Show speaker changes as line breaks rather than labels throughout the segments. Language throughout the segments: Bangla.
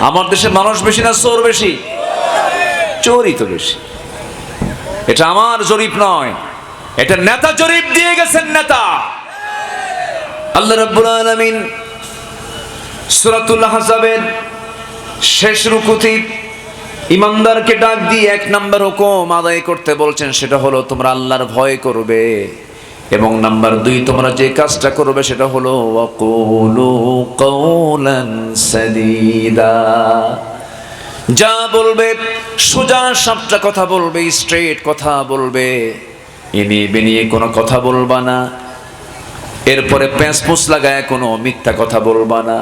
আমার দেশে মানুষ বেশি না চোর বেশি? চোরই তো বেশি। এটা আমার জরিপ নয়, এটা নেতা জরিপ দিয়ে গেছেন। নেতা আল্লাহ রাব্বুল আলামিন সূরাতুল আহজাবের শেষ রুকুতে ইমানদারকে ডাক দিয়ে এক নাম্বার হুকুম আদায় করতে বলছেন, সেটা হলো তোমরা আল্লাহর ভয় করবে, এবং নাম্বার 2 তোমরা যে কাজটা করবে সেটা হলো ওয়াকুলু কাওলান সাদীদা। যা বলবে সোজা সাপটা কথা বলবে, স্ট্রেট কথা বলবে, এনিয়ে বেনিয়ে কোনো কথা বলবা না, এরপরে প্যাঁচপুচ লাগায় কোনো মিথ্যা কথা বলবা না,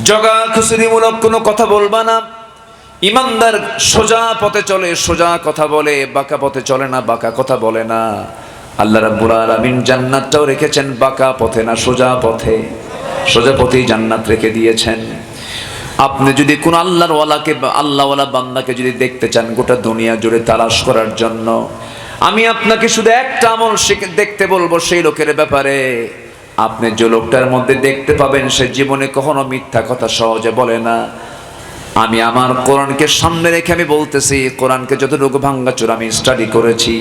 জগা খুসুরিমূলক কোনো কথা বলবা না। ইমানদার সোজা পথে চলে, সোজা কথা বলে, বাঁকা পথে চলে না, বাঁকা কথা বলে না। আল্লাহ রাব্বুল আলামিন জান্নাতটাও রেখেছেন বাঁকা পথে না, সোজা পথে। সোজা পথেই জান্নাত রেখে দিয়েছেন। আপনি যদি কোন আল্লাহওয়ালাকে, আল্লাহওয়ালা বান্দাকে যদি দেখতে চান গোটা দুনিয়া জুড়ে তালাশ করার জন্য, আমি আপনাকে শুধু একটা আমল দেখতে বলবো সেই লোকের ব্যাপারে। আপনি যে লোকটার মধ্যে দেখতে পাবেন সে জীবনে কখনো মিথ্যা কথা সহজে বলে না। আমি আমার কোরআনকে সামনে রেখে আমি বলতেছি, কোরআনকে যতটুকু ভাঙ্গাচোরা আমি স্টাডি করেছি,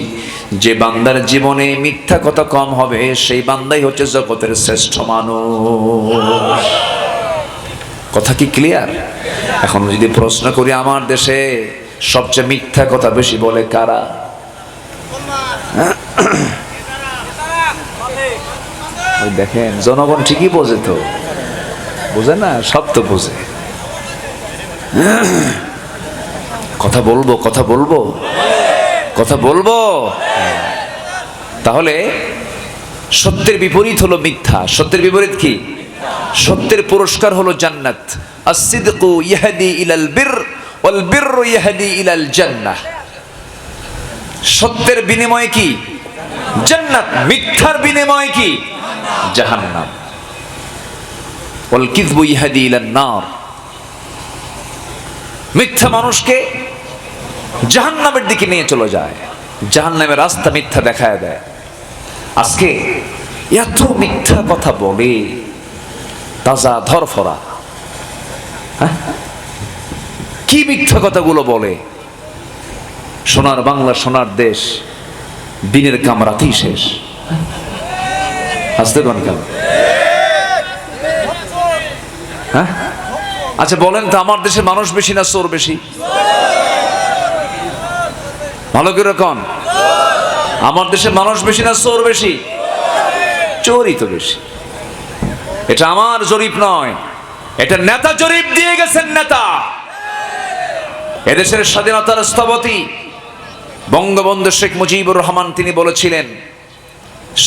যে বান্দার জীবনে মিথ্যা কথা কম হবে সেই বান্দাই হচ্ছে জগতের শ্রেষ্ঠ মানুষ। কথা কি ক্লিয়ার? এখন যদি প্রশ্ন করি, আমার দেশে সবচেয়ে মিথ্যা কথা বেশি বলে কারা? দেখেন জনগণ ঠিকই বোঝে, তো বোঝে না, সব তো বোঝে। কথা বলবো, কথা বলবো, কথা বলবো। তাহলে সত্যের বিপরীত হলো মিথ্যা। সত্যের বিপরীত কি? সত্যের পুরস্কার হলো জান্নাত। আস-সিদকু ইয়াহদি ইলাল বির ওয়াল বিররু ইয়াহদি ইলাল জান্নাহ। সত্যের বিনিময় কি? জান্নাত। মিথ্যার বিনিময় কি? জাহান্নাম। ওয়াল কিযবু ইয়াহদি ইলান নার। মিথ্যা মানুষকে জাহান্নামের দিকে নিয়ে চলে যায়, জাহান্নামের রাস্তা মিথ্যা দেখায় দেয়। আজকে এত মিথ্যা কথা বলে, তাজা ধরফরা, কি মিথ্যা কথাগুলো বলে। সোনার বাংলা, সোনার দেশ, দিনের কাম রাতেই শেষ। আসতে পারেন কেন? হ্যাঁ, আচ্ছা বলেন তো, আমার দেশে মানুষ বেশি না চোর বেশি? ভালো করে কোন, আমার দেশে মানুষ বেশি না চোর বেশি? চোরই তো বেশি। এটা আমার জরিপ নয়, এটা নেতা জরিপ দিয়ে গেছেন। নেতা এদেশের স্বাধীনতার স্থপতি বঙ্গবন্ধু শেখ মুজিবুর রহমান, তিনি বলেছিলেন,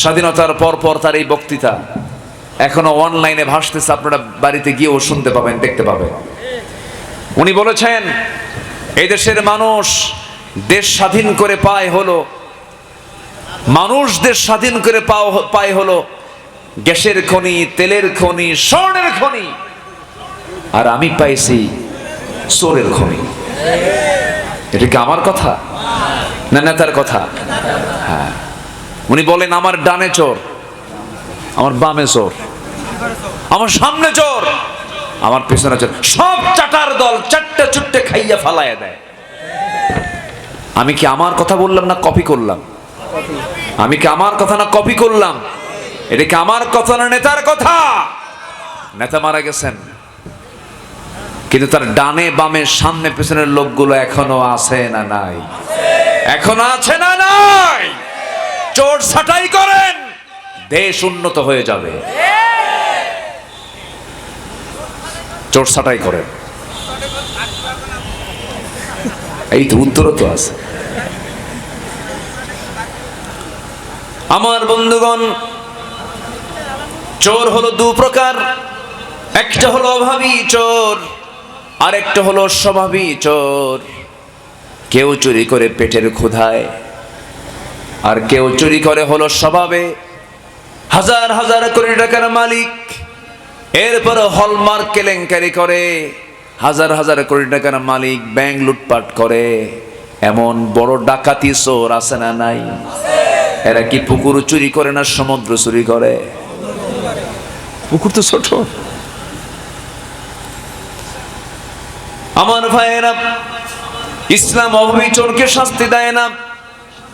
স্বাধীনতার পর তার এই বক্তৃতা এখনো অনলাইনে ভাসতেছে, আপনারা বাড়িতে গিয়েও শুনতে পাবেন, দেখতে পাবেন। উনি বলেছেন, এই দেশের মানুষ দেশ স্বাধীন করে পায় হলো, মানুষ দেশ স্বাধীন করে পায় হলো গ্যাসের খনি, তেলের খনি, স্বর্ণের খনি, আর আমি পাইছি চোরের খনি। এটা কি আমার কথা না নেতার কথা? হ্যাঁ। উনি বলেন, আমার ডানে চোর, আমার বামে চোর, আমার সামনে চোর, আমার পেছনে চোর, সব চাটার দল চারটে চুট্টে খাইয়া ফালাইয়া দেয়। আমি কি আমার কথা বললাম না কপি করলাম? আমি কি আমার কথা না কপি করলাম? এটা কি আমার কথা না নেতার কথা? নেতা মারা গেছেন, কিন্তু তার ডানে বামে সামনে পেছনের লোকগুলো এখনো আছে না নাই? এখনো আছে না নাই? চোর ছাঁটাই করেন, দেশ উন্নত হয়ে যাবে। চোর ছাঁটাই করেন, এই তো উত্তরও তো আছে। আমার বন্ধুগণ, চোর হলো দু প্রকার। একটা হলো অভাবী চোর, আর একটা হলো স্বভাবী চোর। কেউ চুরি করে পেটের ক্ষুধায়, আর কেউ চুরি করে হলো স্বভাবে। হাজার হাজার কোটি টাকার মালিক, এরপর হলমার্ক কেলেঙ্কারি করে। হাজার হাজার কোটি টাকার মালিক ব্যাংক লুটপাট করে। এমন বড় ডাকাতি চোর আছে না নাই? এরা কি পুকুর চুরি করে না সমুদ্র চুরি করে? পুকুর তো ছোট। আমার ভাইয়েরা, ইসলাম অভাবী চোরকে শাস্তি দেয় না।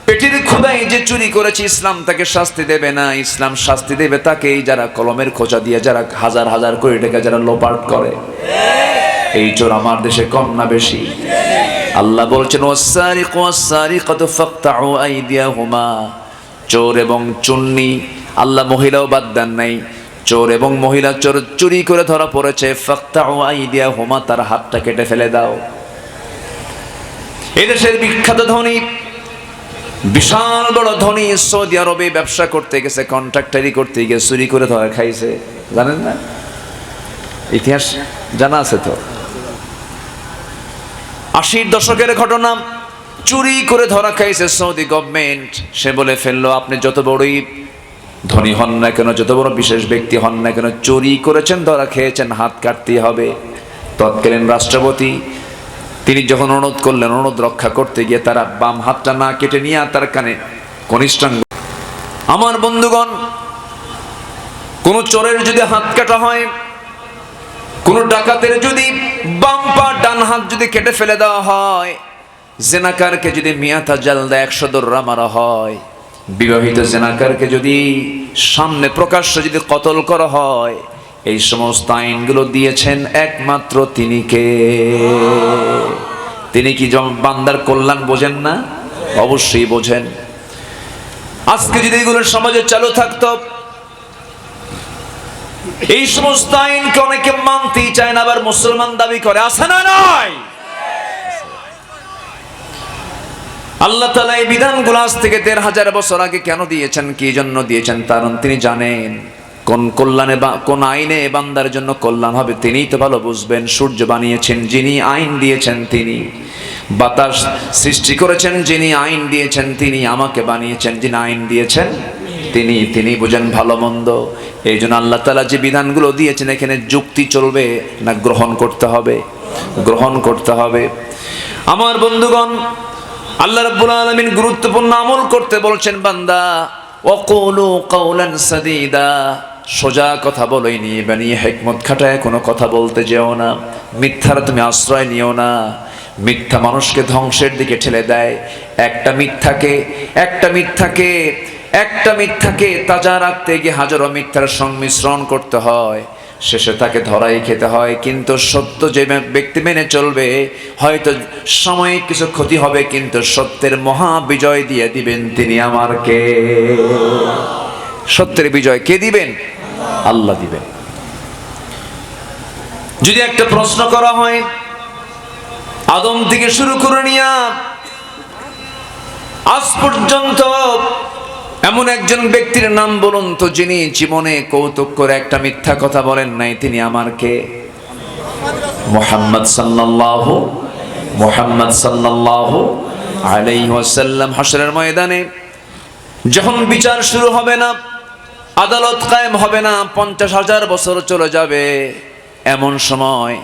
পেটের ক্ষুধায় যে চুরি করেছে ইসলাম তাকে শাস্তি দেবে না। ইসলাম শাস্তি দেবে তাকেই যারা কলমের খোঁচা দিয়ে, যারা হাজার হাজার কোটি টাকা যারা লোপাট করে। এই চোর আমার দেশে কম না বেশি? আল্লাহ বলছেন ওয়াসসারিকু ওয়াসসারিকাতু ফাকতাউ আইদিয়াহুমা। চোর এবং চুন্নি, আল্লাহ মহিলাও বাদ দেন নাই। চোর এবং মহিলা চোর চুরি করে ধরা পড়েছে, ফাকতাউ আইদিয়াহুমা, তার হাতটা কেটে ফেলে দাও। এদেশের বিখ্যাত ধনী, বিশাল বড় ধনী সৌদি আরবে ব্যবসা করতে গেছে, কন্ট্রাক্টারি করতে গিয়ে চুরি করে ধরা খাইছে। জানেন না? ইতিহাস জানা আছে তো। 80-র দশকের ঘটনা। চুরি করে ধরা খাইছে সৌদি গভর্নমেন্ট। সে বলে ফেললো, আপনি যত বড়ই ধনী হন না কেন, যত বড় বিশেষ ব্যক্তি হন না কেন, চুরি করেছেন, ধরা খেয়েছেন, হাত কাটতে হবে। তৎকালীন রাষ্ট্রপতি তিনি যখন অনুরোধ করলেন, অনুরোধ রক্ষা করতে গিয়ে তারা বাম হাতটা না কেটে নিয়ে তার কানে কনিষ্ঠাঙ্গ। আমার বন্ধুগণ, কোন চোরের যদি হাত কাটা হয়, কোন ডাকাতের যদি বাম পা ডান হাত যদি কেটে ফেলে দেওয়া হয়, জেনাকারকে যদি মিয়াতা জাল দেয় 100 দররা মারা হয়, বিবাহিত জেনাকারকে যদি সামনে প্রকাশ্যে যদি কতল করা হয়, এই সমস্ত আইনগুলো দিয়েছেন একমাত্র তিনি কে? তিনি কি বান্দার কল্যাণ বোঝেন না? অবশ্যই বোঝেন। আজকে যদি এগুলো সমাজে চালু থাকতো, এই সমস্ত আইনকে অনেকে মানতেই চায় না, আবার মুসলমান দাবি করে। আছে না নাই? আল্লাহ তাআলা এই বিধানগুলো আজ থেকে 1500 বছর আগে কেন দিয়েছেন, কি জন্য দিয়েছেন, কারণ তিনি জানেন কোন কল্যাণে বা কোন আইনে বান্দার জন্য কল্যাণ হবে তিনিই তো ভালো বুঝবেন। সূর্য বানিয়েছেন যিনি, আইন দিয়েছেন তিনি। বাতাস সৃষ্টি করেছেন যিনি, আইন দিয়েছেন তিনি। আমাকে বানিয়েছেন যিনি, আইন দিয়েছেন তিনি। তিনি বুঝেন ভালো মন্দ। এই জন্য আল্লাহ তাআলা যে বিধানগুলো দিয়েছেন, এখানে যুক্তি চলবে না, গ্রহণ করতে হবে, গ্রহণ করতে হবে। আমার বন্ধুগণ, আল্লাহ রাব্বুল আলামিন গুরুত্বপূর্ণ আমল করতে বলছেন, বান্দা ওয়াকুলু কাওলান সাদীদা, সোজা কথা বলোই নিয়ে বানিয়ে হিকমত খাটায় কোনো কথা বলতে যেও না। মিথ্যার তুমি আশ্রয় নিও না। মিথ্যা মানুষকে ধ্বংসের দিকে ঠেলে দেয়। একটা মিথ্যাকে তাজা রাখতে গিয়ে হাজারো মিথ্যার সংমিশ্রণ করতে হয়, শেষে তাকে ধরাই খেতে হয়। কিন্তু সত্য যে ব্যক্তি মেনে চলবে, হয়তো সাময়িক কিছু ক্ষতি হবে, কিন্তু সত্যের মহা বিজয় দিয়ে দিবেন তিনি আমার কে? সত্যের বিজয় কে দিবেন? আল্লাহ দিবেন। যদি একটা প্রশ্ন করা হয়, আদম থেকে শুরু করে নিয়ে আজ পর্যন্ত এমন একজন ব্যক্তির নাম বলুন তো যিনি জীবনে কৌতুক করে একটা মিথ্যা কথা বলেন নাই, তিনি আমার কে? মুহাম্মদ সাল্লাল্লাহু আলাইহি ওয়াসাল্লাম। হাশরের ময়দানে যখন বিচার শুরু হবে না, আদালত কায়েম হবে না, 50,000 বছর চলে যাবে, এমন সময়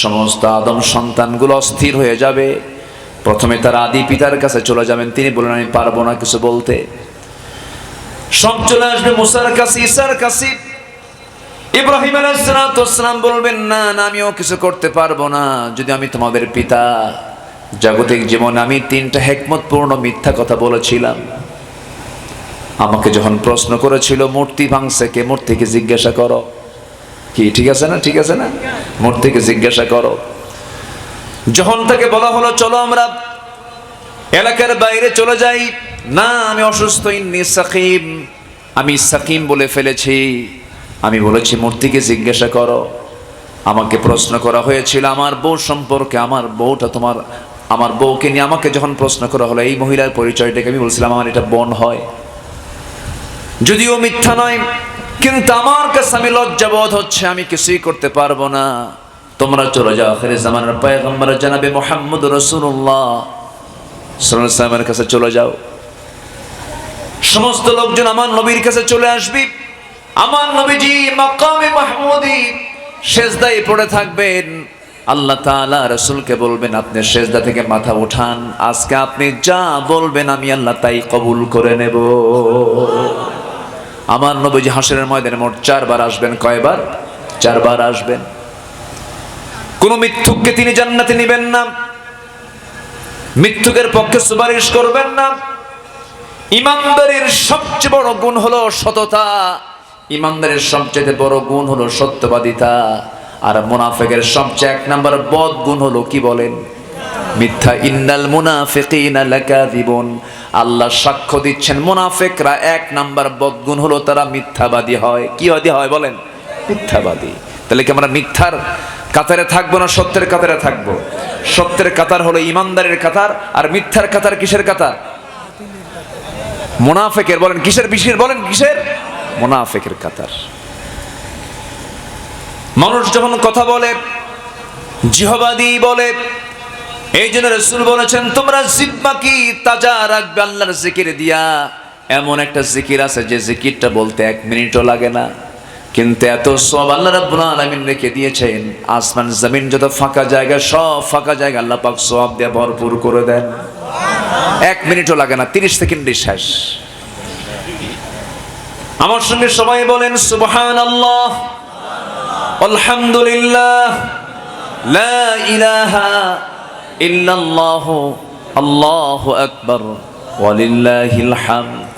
সমস্ত আদম সন্তানগুলো অস্থির হয়ে যাবে। প্রথমে তার আদি পিতার কাছে চলে যাবেন, তিনি বলেন আমি পারবো না কিছু বলতে। সব চলে আসবে মুসার কাছে, ঈসার কাছে। ইব্রাহিম আলাইহিস সালাম বলবেন না না, আমিও কিছু করতে পারবো না, যদি আমি তোমাদের পিতা। জাগতিক জীবনে আমি 3টা হিকমতপূর্ণ মিথ্যা কথা বলেছিলাম। আমাকে যখন প্রশ্ন করেছিল মূর্তি ভাঙছে কে, মূর্তিকে জিজ্ঞাসা করো। কি ঠিক আছে না? ঠিক আছে না? মূর্তিকে জিজ্ঞাসা করো। যখন তাকে বলা হলো চলো আমরা এলাকার বাইরে চলে যাই, না আমি অসুস্থ, ইন্নী সাকিম, আমি সাকিম বলে ফেলেছি। আমি বলেছি মূর্তিকে জিজ্ঞাসা করো। আমাকে প্রশ্ন করা হয়েছিল আমার বউ সম্পর্কে, আমার বউকে নিয়ে আমাকে যখন প্রশ্ন করা হলো, এই মহিলার পরিচয়টাকে আমি বলছিলাম আমার এটা বোন হয়। যদিও মিথ্যা নয়, কিন্তু আমার কাছে আমি লজ্জাবোধ হচ্ছে, আমি কিছুই করতে পারবো না। তোমরা চলে যাও আখির জামানার পয়গম্বর জনাবে মুহাম্মদ রাসূলুল্লাহ সাল্লাল্লাহু আলাইহি ওয়াসাল্লামের কাছে চলে যাও। সমস্ত লোকজন আমার নবীর কাছে চলে আসবে। আমার নবীজি মাকামে মাহমুদি সেজদায় পড়ে থাকবেন। আল্লাহ তাআলা রাসূলকে বলবেন আপনি সেজদা থেকে মাথা উঠান, আজকে আপনি যা বলবেন আমি আল্লাহ তাই কবুল করে নেব। আমার নবীজি হাসরের ময়দানে মোট 4 বার আসবেন। কয়বার? 4 বার আসবেন। কোন মিথ্যুককে তিনি জান্নাতে নেবেন না, মিথ্যুকের পক্ষে সুপারিশ করবেন না। ইমানদারের সবচেয়ে বড় গুণ হলো সততা, ইমানদারের সবচেয়ে বড় গুণ হলো সত্যবাদিতা। আর মুনাফিকের সবচেয়ে এক নাম্বার বদ গুণ হলো কি বলেন? মিথ্যা। ইন্নাল মুনাফিকিনা লাকাযিবুন, আল্লাহ সাক্ষ্য দিচ্ছেন মুনাফিকরা এক নাম্বার বদ গুণ হলো তারা মিথ্যাবাদী হয়। কি হয় বলেন? মিথ্যাবাদী। তাহলে কি আমরা মিথ্যার কাতারে থাকবো না সত্যের কাতারে থাকবো? সত্যের কাতার হলো ইমানদারের কাতার, আর মিথ্যার কাতার কিসের কাতার? মুনাফিকের। বলেন কিসের? বিশের বলেন কিসের? মুনাফিকের কাতার। মানুষ যখন কথা বলে জিহবাদি বলে, এই জন্য রাসূল বলেছেন তোমরা জিহ্বা কি তাজা রাখবে আল্লাহর জিকির দিয়া। এমন একটা জিকির আছে যে জিকিরটা বলতে 1 মিনিটও লাগে না, কিন্তু এত সওয়াব আল্লাহ রাব্বুল আলামিন রেখে দিয়েছেন। আসমান জমিন যত ফাঁকা জায়গা, সব ফাঁকা জায়গা আল্লাহ পাক সওয়াব দিয়ে ভরপুর করে দেন। 1 মিনিটও লাগে না, 30 সেকেন্ডে শেষ। আমার সঙ্গে সবাই বলেন সুবহানাল্লাহ, আলহামদুলিল্লাহ, লা ইলাহা ইল্লাল্লাহু, আল্লাহু আকবার, ওয়ালিল্লাহিল হামদ।